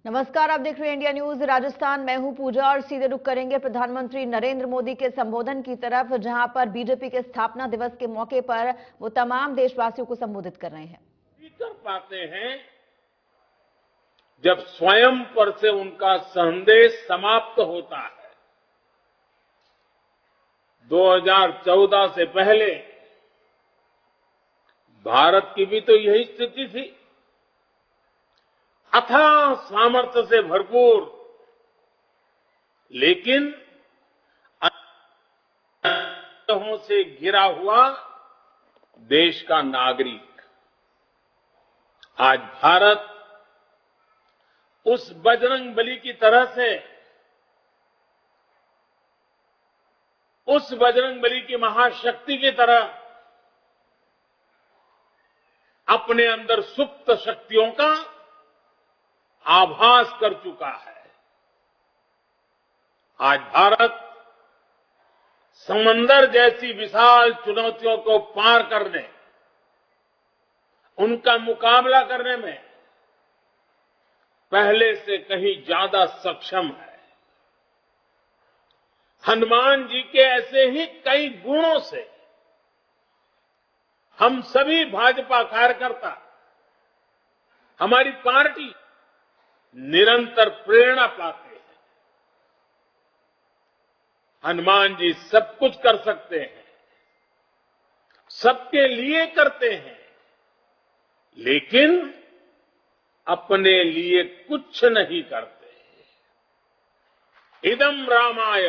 नमस्कार, आप देख रहे हैं इंडिया न्यूज राजस्थान। मैं हूं पूजा और सीधे रुख करेंगे प्रधानमंत्री नरेंद्र मोदी के संबोधन की तरफ, जहां पर बीजेपी के स्थापना दिवस के मौके पर वो तमाम देशवासियों को संबोधित कर रहे हैं। कर पाते हैं जब स्वयं पर से उनका संदेश समाप्त होता है। 2014 से पहले भारत की भी तो यही स्थिति थी। अथाह सामर्थ्य से भरपूर, लेकिन अनहों से घिरा हुआ देश का नागरिक। आज भारत उस बजरंगबली की तरह से, उस बजरंगबली की महाशक्ति की तरह अपने अंदर सुप्त शक्तियों का आभास कर चुका है। आज भारत समंदर जैसी विशाल चुनौतियों को पार करने, उनका मुकाबला करने में पहले से कहीं ज्यादा सक्षम है। हनुमान जी के ऐसे ही कई गुणों से हम सभी भाजपा कार्यकर्ता, हमारी पार्टी निरंतर प्रेरणा पाते हैं। हनुमान जी सब कुछ कर सकते हैं, सबके लिए करते हैं, लेकिन अपने लिए कुछ नहीं करते। इदम रामाय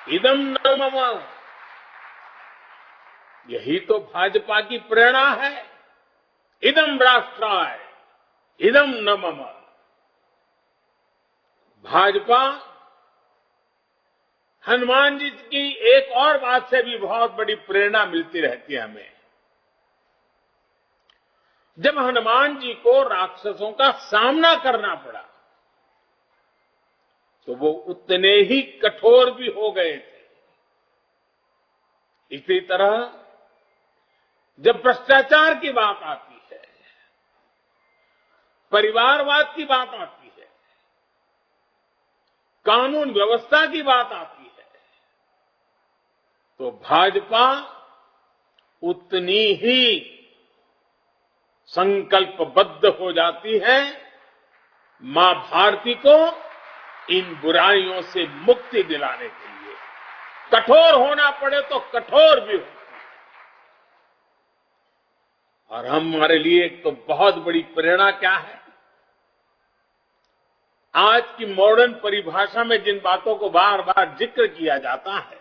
इदम न मम, यही तो भाजपा की प्रेरणा है। इदम राष्ट्राय इदम न मम। भाजपा हनुमान जी की एक और बात से भी बहुत बड़ी प्रेरणा मिलती रहती है हमें। जब हनुमान जी को राक्षसों का सामना करना पड़ा तो वो उतने ही कठोर भी हो गए थे। इसी तरह जब भ्रष्टाचार की बात आती है, परिवारवाद की बात आती है, कानून व्यवस्था की बात आती है, तो भाजपा उतनी ही संकल्पबद्ध हो जाती है मां भारती को इन बुराइयों से मुक्ति दिलाने के लिए। कठोर होना पड़े तो कठोर भी होती है। और हमारे लिए एक तो बहुत बड़ी प्रेरणा क्या है, आज की मॉडर्न परिभाषा में जिन बातों को बार बार जिक्र किया जाता है,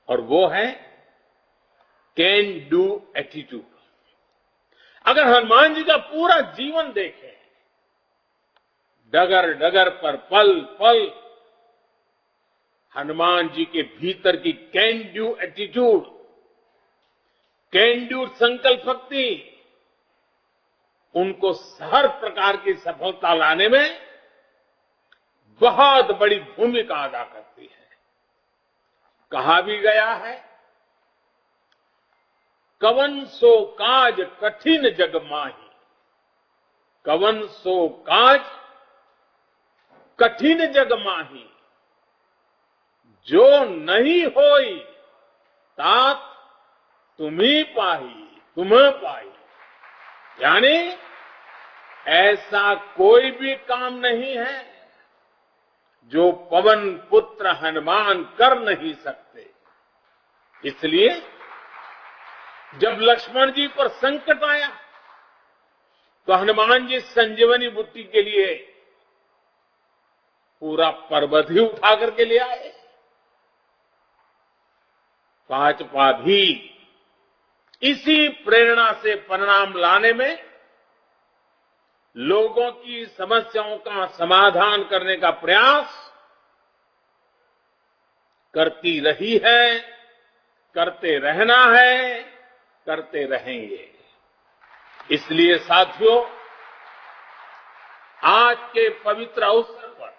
और वो है कैन डू एटीट्यूड। अगर हनुमान जी का पूरा जीवन देखें, डगर डगर पर पल पल हनुमान जी के भीतर की can do attitude, can do संकल्प शक्ति उनको हर प्रकार की सफलता लाने में बहुत बड़ी भूमिका अदा करती है। कहा भी गया है, कवन सो काज कठिन जग माही, कवन सो काज कठिन जग माही, जो नहीं होई तात तुम्ही पाही, तुम्हें पाई। यानी ऐसा कोई भी काम नहीं है जो पवन पुत्र हनुमान कर नहीं सकते। इसलिए जब लक्ष्मण जी पर संकट आया तो हनुमान जी संजीवनी बूटी के लिए पूरा पर्वत ही उठा करके ले आए। भाजपा भी इसी प्रेरणा से परिणाम लाने में, लोगों की समस्याओं का समाधान करने का प्रयास करती रही है, करते रहना है, करते रहेंगे। इसलिए साथियों, आज के पवित्र अवसर पर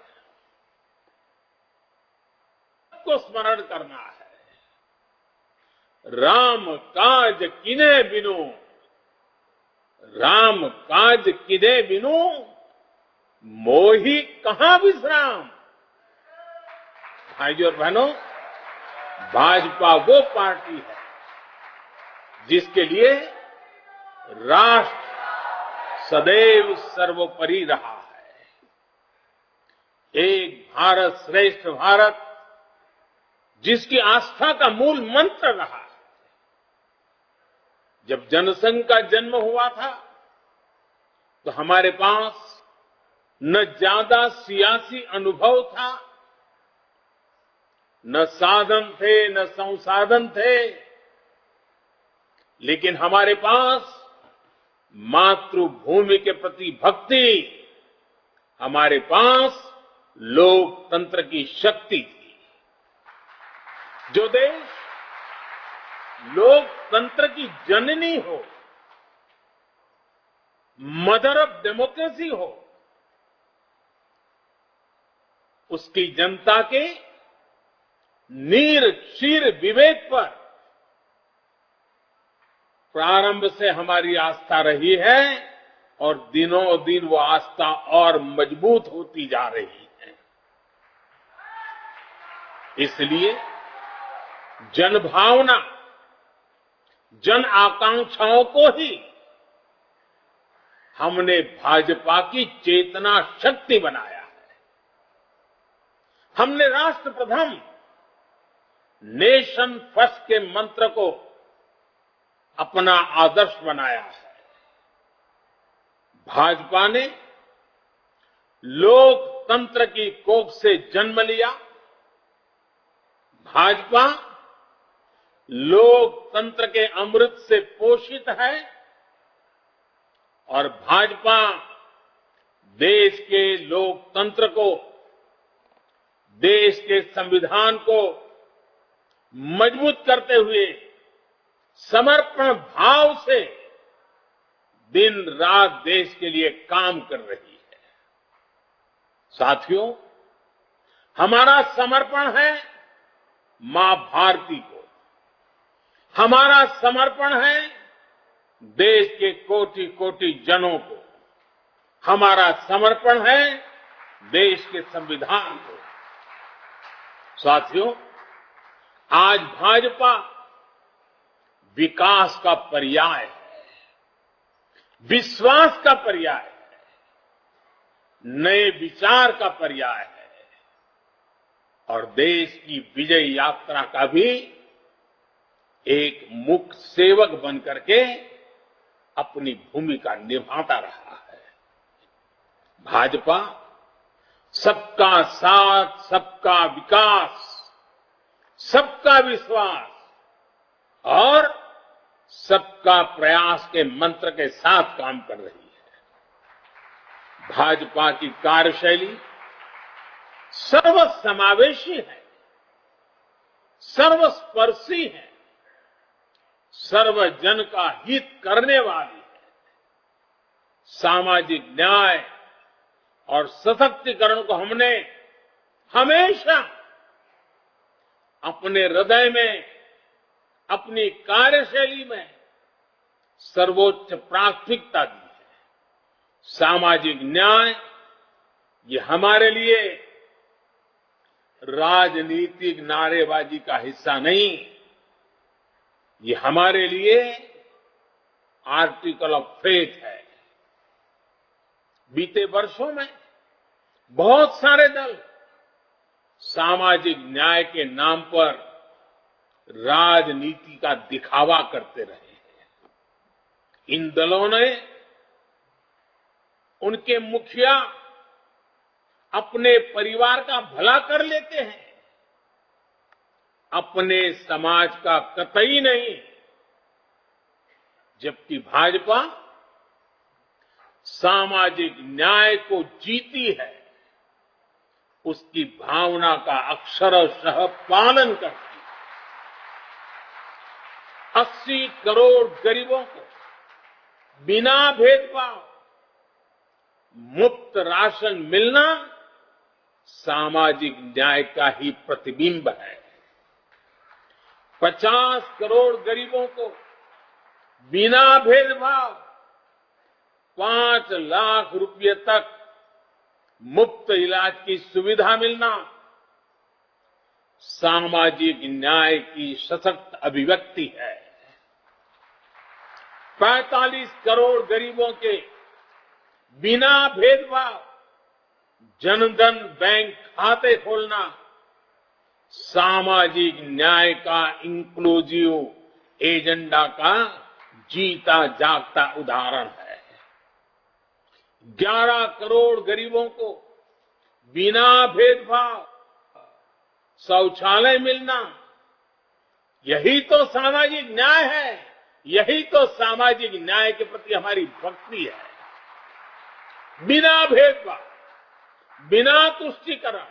को स्मरण करना है। राम काज किने बिनु राम काज किदे बिनु मोहि कहां विश्राम। भाइयों और बहनों, भाजपा वो पार्टी है जिसके लिए राष्ट्र सदैव सर्वोपरि रहा है। एक भारत श्रेष्ठ भारत जिसकी आस्था का मूल मंत्र रहा है। जब जनसंघ का जन्म हुआ था तो हमारे पास न ज्यादा सियासी अनुभव था, न साधन थे, न संसाधन थे, लेकिन हमारे पास मातृभूमि के प्रति भक्ति, हमारे पास लोकतंत्र की शक्ति थी। जो देश लोकतंत्र की जननी हो, मदर ऑफ डेमोक्रेसी हो, उसकी जनता के नीर क्षीर विवेक पर प्रारंभ से हमारी आस्था रही है और दिनों दिन वो आस्था और मजबूत होती जा रही है। इसलिए जनभावना, जन आकांक्षाओं को ही हमने भाजपा की चेतना शक्ति बनाया है। हमने राष्ट्र प्रथम, नेशन फर्स्ट के मंत्र को अपना आदर्श बनाया है। भाजपा ने लोकतंत्र की कोख से जन्म लिया। भाजपा लोकतंत्र के अमृत से पोषित है और भाजपा देश के लोकतंत्र को, देश के संविधान को मजबूत करते हुए समर्पण भाव से दिन रात देश के लिए काम कर रही है। साथियों, हमारा समर्पण है मां भारती को, हमारा समर्पण है देश के कोटि कोटि जनों को, हमारा समर्पण है देश के संविधान को। साथियों, आज भाजपा विकास का पर्याय है, विश्वास का पर्याय है, नए विचार का पर्याय है और देश की विजय यात्रा का भी एक मुख्य सेवक बनकर के अपनी भूमिका निभाता रहा है। भाजपा सबका साथ, सबका विकास, सबका विश्वास और सबका प्रयास के मंत्र के साथ काम कर रही है। भाजपा की कार्यशैली सर्वसमावेशी है, सर्वस्पर्शी है, सर्वजन का हित करने वाली है। सामाजिक न्याय और सशक्तिकरण को हमने हमेशा अपने हृदय में, अपनी कार्यशैली में सर्वोच्च प्राथमिकता दी है। सामाजिक न्याय ये हमारे लिए राजनीतिक नारेबाजी का हिस्सा नहीं, ये हमारे लिए आर्टिकल ऑफ फेथ है। बीते वर्षों में बहुत सारे दल सामाजिक न्याय के नाम पर राजनीति का दिखावा करते रहे हैं। इन दलों ने, उनके मुखिया अपने परिवार का भला कर लेते हैं, अपने समाज का कतई नहीं, जबकि भाजपा सामाजिक न्याय को जीती है, उसकी भावना का अक्षरशः पालन करती है। 80 करोड़ गरीबों को बिना भेदभाव मुफ्त राशन मिलना सामाजिक न्याय का ही प्रतिबिंब है। 50 करोड़ गरीबों को बिना भेदभाव 5 लाख रुपए तक मुफ्त इलाज की सुविधा मिलना सामाजिक न्याय की सशक्त अभिव्यक्ति है। 45 करोड़ गरीबों के बिना भेदभाव जनधन बैंक खाते खोलना सामाजिक न्याय का इंक्लूसिव एजेंडा का जीता जागता उदाहरण है। 11 करोड़ गरीबों को बिना भेदभाव शौचालय मिलना, यही तो सामाजिक न्याय है। यही तो सामाजिक न्याय के प्रति हमारी भक्ति है। बिना भेदभाव, बिना तुष्टीकरण,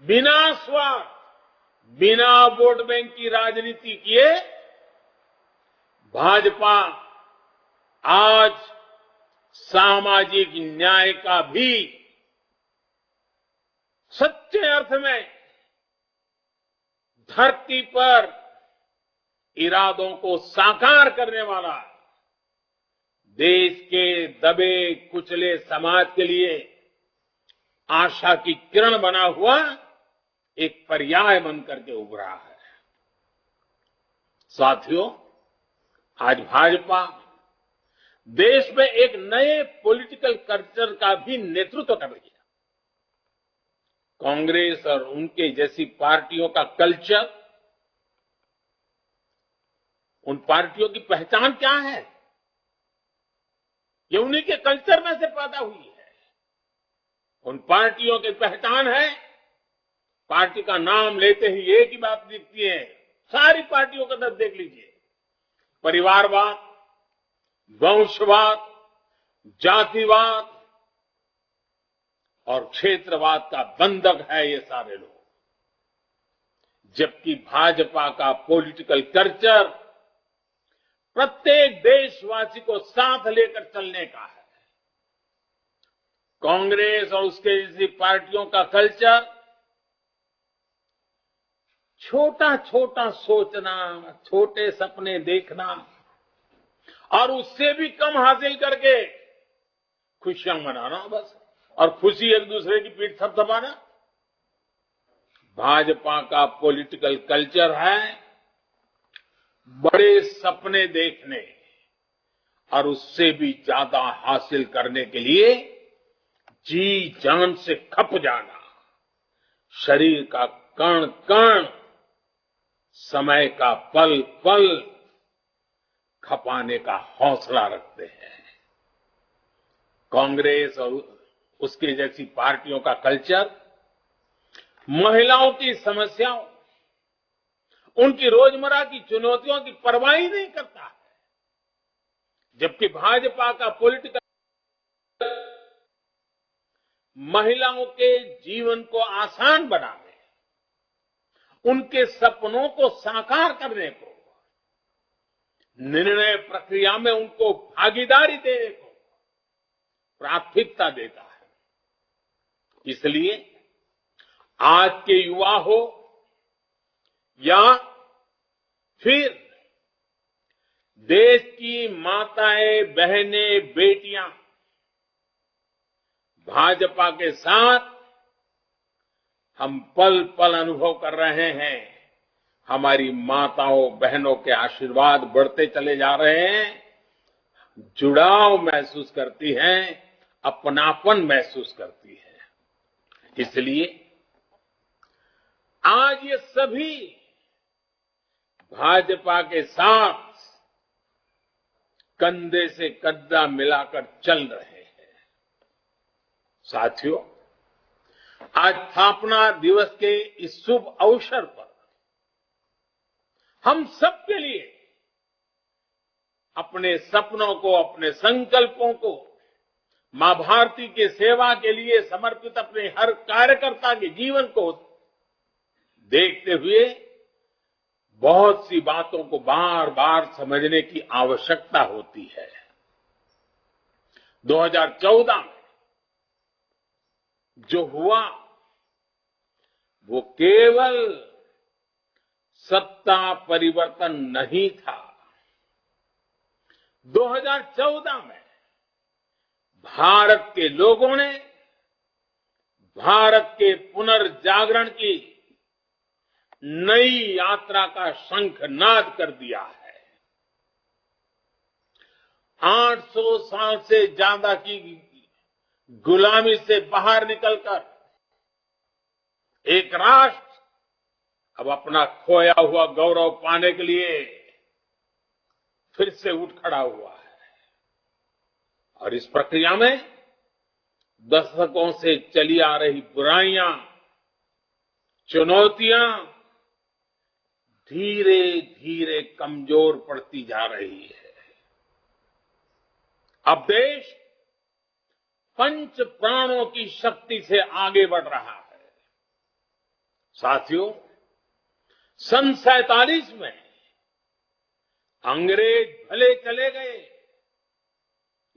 बिना स्वार्थ, बिना वोट बैंक की राजनीति किए भाजपा आज सामाजिक न्याय का भी सच्चे अर्थ में धरती पर इरादों को साकार करने वाला देश के दबे कुचले समाज के लिए आशा की किरण बना हुआ एक पर्याय बनकर के उभरा है। साथियों, आज भाजपा देश में एक नए पॉलिटिकल कल्चर का भी नेतृत्व कर रही है। कांग्रेस और उनके जैसी पार्टियों का कल्चर, उन पार्टियों की पहचान क्या है? ये उन्हीं के कल्चर में से पैदा हुई है। उन पार्टियों की पहचान है, पार्टी का नाम लेते ही एक ही बात दिखती है। सारी पार्टियों का तरफ देख लीजिए, परिवारवाद, वंशवाद, जातिवाद और क्षेत्रवाद का बंधक है ये सारे लोग। जबकि भाजपा का पॉलिटिकल कल्चर प्रत्येक देशवासी को साथ लेकर चलने का है। कांग्रेस और उसके जैसी पार्टियों का कल्चर छोटा छोटा सोचना, छोटे सपने देखना और उससे भी कम हासिल करके खुशियां मनाना बस, और खुशी एक दूसरे की पीठ थपथपाना। भाजपा का पॉलिटिकल कल्चर है बड़े सपने देखने और उससे भी ज्यादा हासिल करने के लिए जी जान से खप जाना, शरीर का कण कण, समय का पल पल खपाने का हौसला रखते हैं। कांग्रेस और उसके जैसी पार्टियों का कल्चर महिलाओं की समस्याओं, उनकी रोजमर्रा की चुनौतियों की परवाह ही नहीं करता है। जबकि भाजपा का पॉलिटिकल महिलाओं के जीवन को आसान बनाने, उनके सपनों को साकार करने को, निर्णय प्रक्रिया में उनको भागीदारी देने को प्राथमिकता देता है। इसलिए आज के युवा हो या फिर देश की माताएं, बहनें, बेटियां भाजपा के साथ हम पल पल अनुभव कर रहे हैं। हमारी माताओं बहनों के आशीर्वाद बढ़ते चले जा रहे हैं, जुड़ाव महसूस करती हैं, अपनापन महसूस करती है। इसलिए आज ये सभी भाजपा के साथ कंधे से कंधा मिलाकर चल रहे हैं। साथियों, आज स्थापना दिवस के इस शुभ अवसर पर हम सबके लिए अपने सपनों को, अपने संकल्पों को, मां भारती के सेवा के लिए समर्पित अपने हर कार्यकर्ता के जीवन को देखते हुए बहुत सी बातों को बार बार समझने की आवश्यकता होती है। 2014 में जो हुआ वो केवल सत्ता परिवर्तन नहीं था। 2014 में भारत के लोगों ने भारत के पुनर्जागरण की नई यात्रा का शंखनाद कर दिया है। 800 साल से ज्यादा की गुलामी से बाहर निकलकर एक राष्ट्र अब अपना खोया हुआ गौरव पाने के लिए फिर से उठ खड़ा हुआ है। और इस प्रक्रिया में दशकों से चली आ रही बुराइयां, चुनौतियां धीरे धीरे कमजोर पड़ती जा रही है। अब देश पंच प्राणों की शक्ति से आगे बढ़ रहा है। साथियों, सन 47 में अंग्रेज भले चले गए,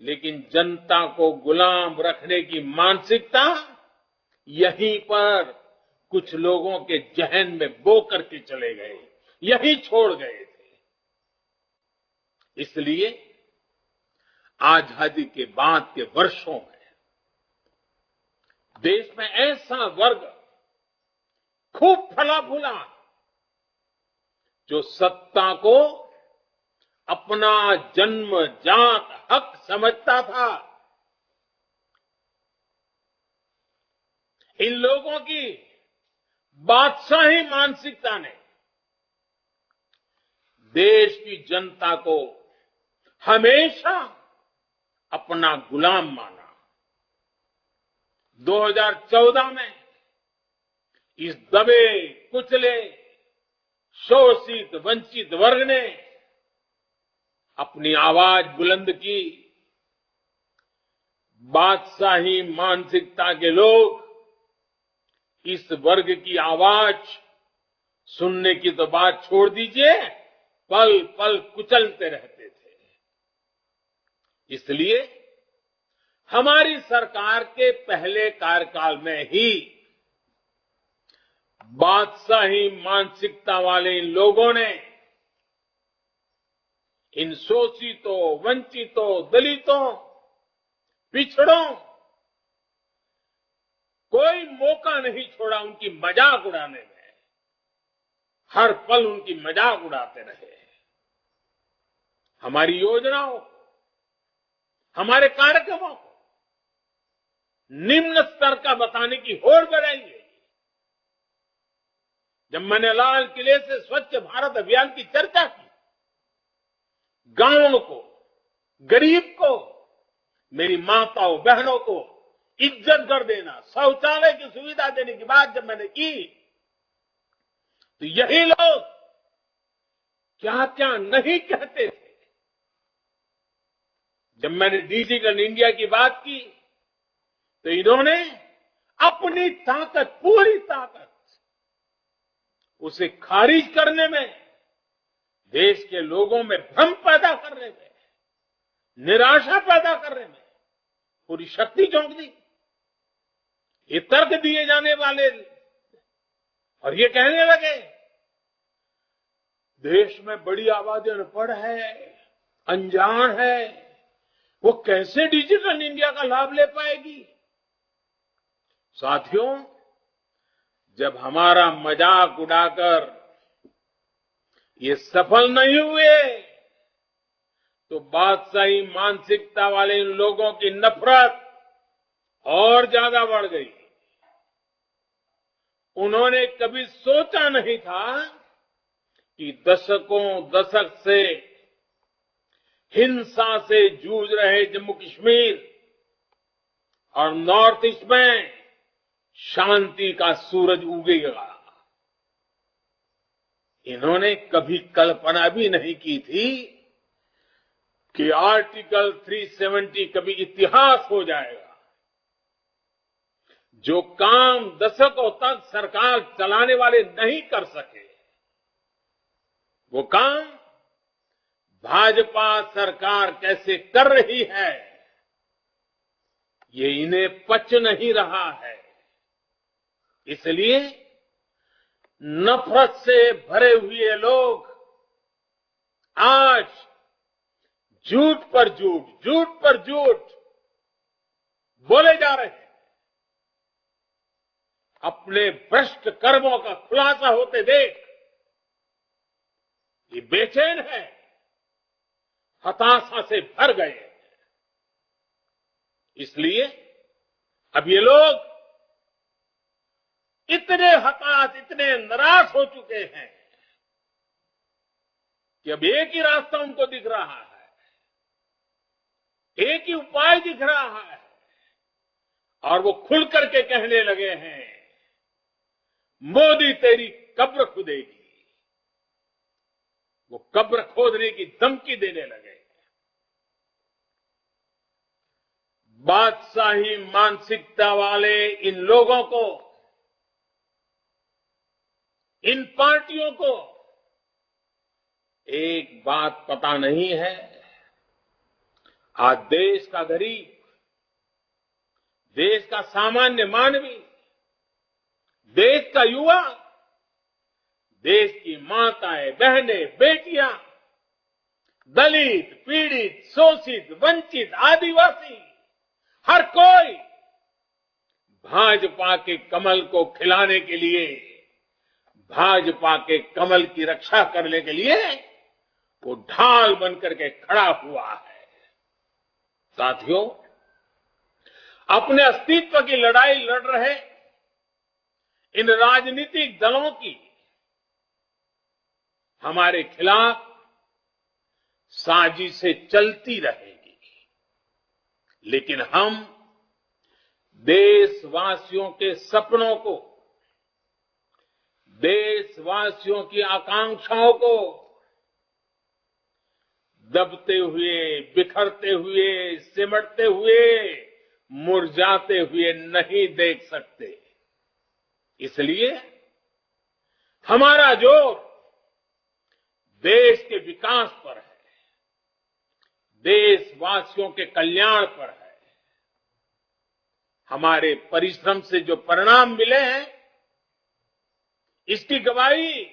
लेकिन जनता को गुलाम रखने की मानसिकता यहीं पर कुछ लोगों के जहन में बो करके चले गए, यहीं छोड़ गए थे। इसलिए आजादी के बाद के वर्षों में देश में ऐसा वर्ग खूब फला फूला जो सत्ता को अपना जन्मजात हक समझता था। इन लोगों की बादशाही मानसिकता ने देश की जनता को हमेशा अपना गुलाम माना। 2014 में इस दबे कुचले शोषित वंचित वर्ग ने अपनी आवाज बुलंद की। बादशाही मानसिकता के लोग इस वर्ग की आवाज सुनने की तो बात छोड़ दीजिए, पल पल कुचलते रहते थे। इसलिए हमारी सरकार के पहले कार्यकाल में ही बादशाही मानसिकता वाले इन लोगों ने इन शोषितों, वंचितों, दलितों, पिछड़ों कोई मौका नहीं छोड़ा उनकी मजाक उड़ाने में। हर पल उनकी मजाक उड़ाते रहे। हमारी योजनाओं, हमारे कार्यक्रमों को निम्न स्तर का बताने की होड़ बढ़ाई गई। जब मैंने लाल किले से स्वच्छ भारत अभियान की चर्चा की, गांवों को, गरीब को, मेरी माताओं बहनों को इज्जत कर देना, शौचालय की सुविधा देने की बात जब मैंने की, तो यही लोग क्या क्या नहीं कहते थे। जब मैंने डिजिटल इंडिया की बात की, तो इन्होंने अपनी ताकत, पूरी ताकत उसे खारिज करने में, देश के लोगों में भ्रम पैदा करने में, निराशा पैदा करने में पूरी शक्ति झोंक दी। ये तर्क दिए जाने वाले और ये कहने लगे देश में बड़ी आबादी अनपढ़ है, अनजान है, वो कैसे डिजिटल इंडिया का लाभ ले पाएगी। साथियों, जब हमारा मजाक उड़ाकर ये सफल नहीं हुए, तो बादशाही मानसिकता वाले इन लोगों की नफरत और ज्यादा बढ़ गई। उन्होंने कभी सोचा नहीं था कि दशकों दशक से हिंसा से जूझ रहे जम्मू कश्मीर और नॉर्थ ईस्ट में शांति का सूरज उगेगा। इन्होंने कभी कल्पना भी नहीं की थी कि आर्टिकल 370 कभी इतिहास हो जाएगा। जो काम दशकों तक सरकार चलाने वाले नहीं कर सके, वो काम भाजपा सरकार कैसे कर रही है, ये इन्हें पच नहीं रहा है। इसलिए नफरत से भरे हुए लोग आज झूठ पर झूठ, झूठ पर झूठ बोले जा रहे हैं, अपने भ्रष्ट कर्मों का खुलासा होते देख ये बेचैन है, हताशा से भर गए। इसलिए अब ये लोग इतने हताश, इतने निराश हो चुके हैं कि अब एक ही रास्ता उनको दिख रहा है, एक ही उपाय दिख रहा है, और वो खुल करके कहने लगे हैं, मोदी तेरी कब्र खुदेगी। वो कब्र खोदने की धमकी देने लगे। बादशाही मानसिकता वाले इन लोगों को, इन पार्टियों को एक बात पता नहीं है, आज देश का गरीब, देश का सामान्य मानवी, देश का युवा, देश की माताएं, बहनें, बेटियां, दलित, पीड़ित, शोषित, वंचित, आदिवासी, हर कोई भाजपा के कमल को खिलाने के लिए, भाजपा के कमल की रक्षा करने के लिए वो ढाल बनकर के खड़ा हुआ है। साथियों, अपने अस्तित्व की लड़ाई लड़ रहे इन राजनीतिक दलों की हमारे खिलाफ साजिशें चलती रहेगी, लेकिन हम देशवासियों के सपनों को, देशवासियों की आकांक्षाओं को दबते हुए, बिखरते हुए, सिमटते हुए, मुरझाते हुए नहीं देख सकते। इसलिए हमारा जोर देश के विकास पर है, देशवासियों के कल्याण पर है। हमारे परिश्रम से जो परिणाम मिले हैं, इसकी गवाही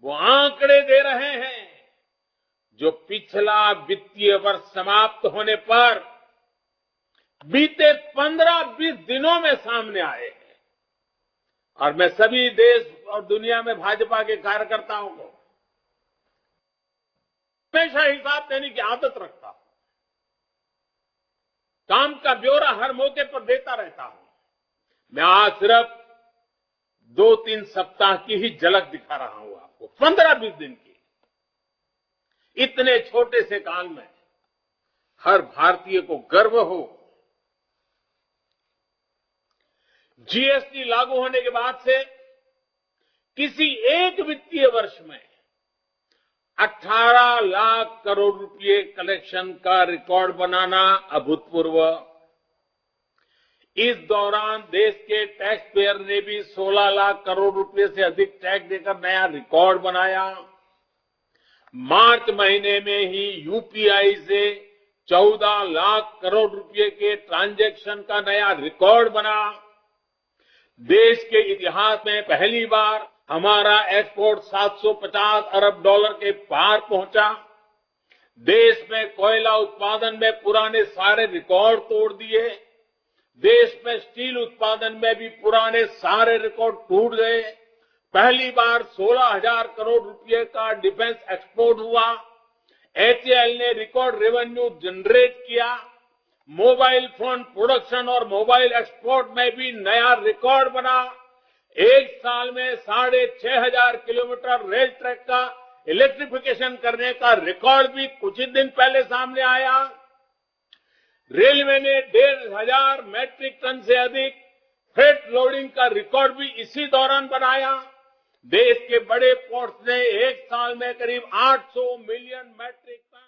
वो आंकड़े दे रहे हैं जो पिछला वित्तीय वर्ष समाप्त होने पर बीते 15-20 दिनों में सामने आए हैं। और मैं सभी देश और दुनिया में भाजपा के कार्यकर्ताओं को हमेशा हिसाब देने की आदत रखता हूं, काम का ब्यौरा हर मौके पर देता रहता हूं। मैं आज सिर्फ 2-3 सप्ताह की ही झलक दिखा रहा हूं आपको, 15-20 दिन की। इतने छोटे से काल में हर भारतीय को गर्व हो। जीएसटी लागू होने के बाद से किसी एक वित्तीय वर्ष में 18 लाख करोड़ रुपए कलेक्शन का रिकॉर्ड बनाना अभूतपूर्व। इस दौरान देश के टैक्स पेयर ने भी 16 लाख करोड़ रुपए से अधिक टैक्स देकर नया रिकॉर्ड बनाया। मार्च महीने में ही यूपीआई से 14 लाख करोड़ रुपए के ट्रांजैक्शन का नया रिकॉर्ड बना। देश के इतिहास में पहली बार हमारा एक्सपोर्ट 750 अरब डॉलर के पार पहुंचा। देश में कोयला उत्पादन में पुराने सारे रिकॉर्ड तोड़ दिए। देश में स्टील उत्पादन में भी पुराने सारे रिकॉर्ड टूट गए। पहली बार 16,000 करोड़ रुपए का डिफेंस एक्सपोर्ट हुआ। एचएएल ने रिकॉर्ड रेवेन्यू जनरेट किया। मोबाइल फोन प्रोडक्शन और मोबाइल एक्सपोर्ट में भी नया रिकॉर्ड बना। एक साल में 6,500 किलोमीटर रेल ट्रैक का इलेक्ट्रिफिकेशन करने का रिकॉर्ड भी कुछ ही दिन पहले सामने आया। रेलवे ने 1,500 मैट्रिक टन से अधिक फ्रेट लोडिंग का रिकॉर्ड भी इसी दौरान बनाया। देश के बड़े पोर्ट्स ने एक साल में करीब 800 मिलियन मैट्रिक टन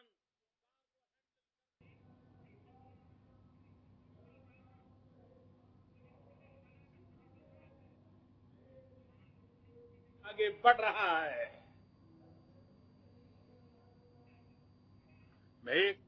आगे बढ़ रहा है। मैं एक